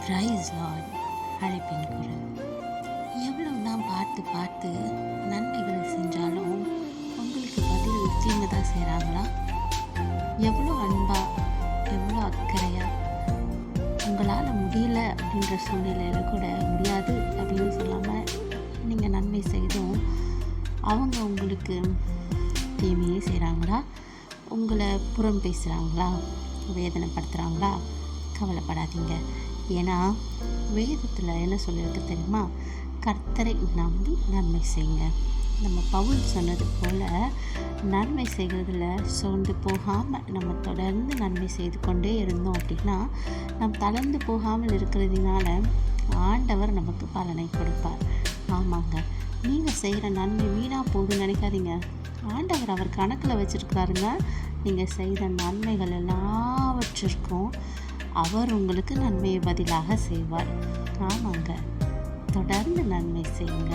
Price Lord. அழைப்பின் குரல். எவ்வளோ தான் பார்த்து பார்த்து நன்மைகளை செஞ்சாலும் உங்களுக்கு பதில் தீமை தான் செய்கிறாங்களா? எவ்வளோ அன்பா, எவ்வளோ அக்கறையா, உங்களால் முடியல அப்படின்ற சூழ்நிலையில் கூட முடியாது அப்படின்னு சொல்லாமல் நீங்கள் நன்மை செய்தும் அவங்க உங்களுக்கு தீமையே செய்கிறாங்களா? உங்களை புறம் பேசுகிறாங்களா? வேதனைப்படுத்துகிறாங்களா? கவலைப்படாதீங்க. ஏன்னா வேதத்தில் என்ன சொல்லியிருக்கு தெரியுமா? கர்த்தரை நம்பி நன்மை செய்யுங்க. நம்ம பவுல் சொன்னது போல் நன்மை செய்கிறதுல சோர்ந்து போகாமல் நம்ம தொடர்ந்து நன்மை செய்து கொண்டே இருந்தோம் அப்படின்னா நம் தளர்ந்து போகாமல் இருக்கிறதுனால ஆண்டவர் நமக்கு பலனை கொடுப்பார். ஆமாங்க, நீங்கள் செய்கிற நன்மை வீணாக போகுதுன்னு நினைக்காதீங்க. ஆண்டவர் அவர் கணக்கில் வச்சுருக்காருங்க. நீங்கள் செய்த நன்மைகள் எல்லாவற்றிற்கும் அவர் உங்களுக்கு நன்மையை பதிலாக செய்வார். ஆமாங்க, தொடர்ந்து நன்மை செய்யுங்க.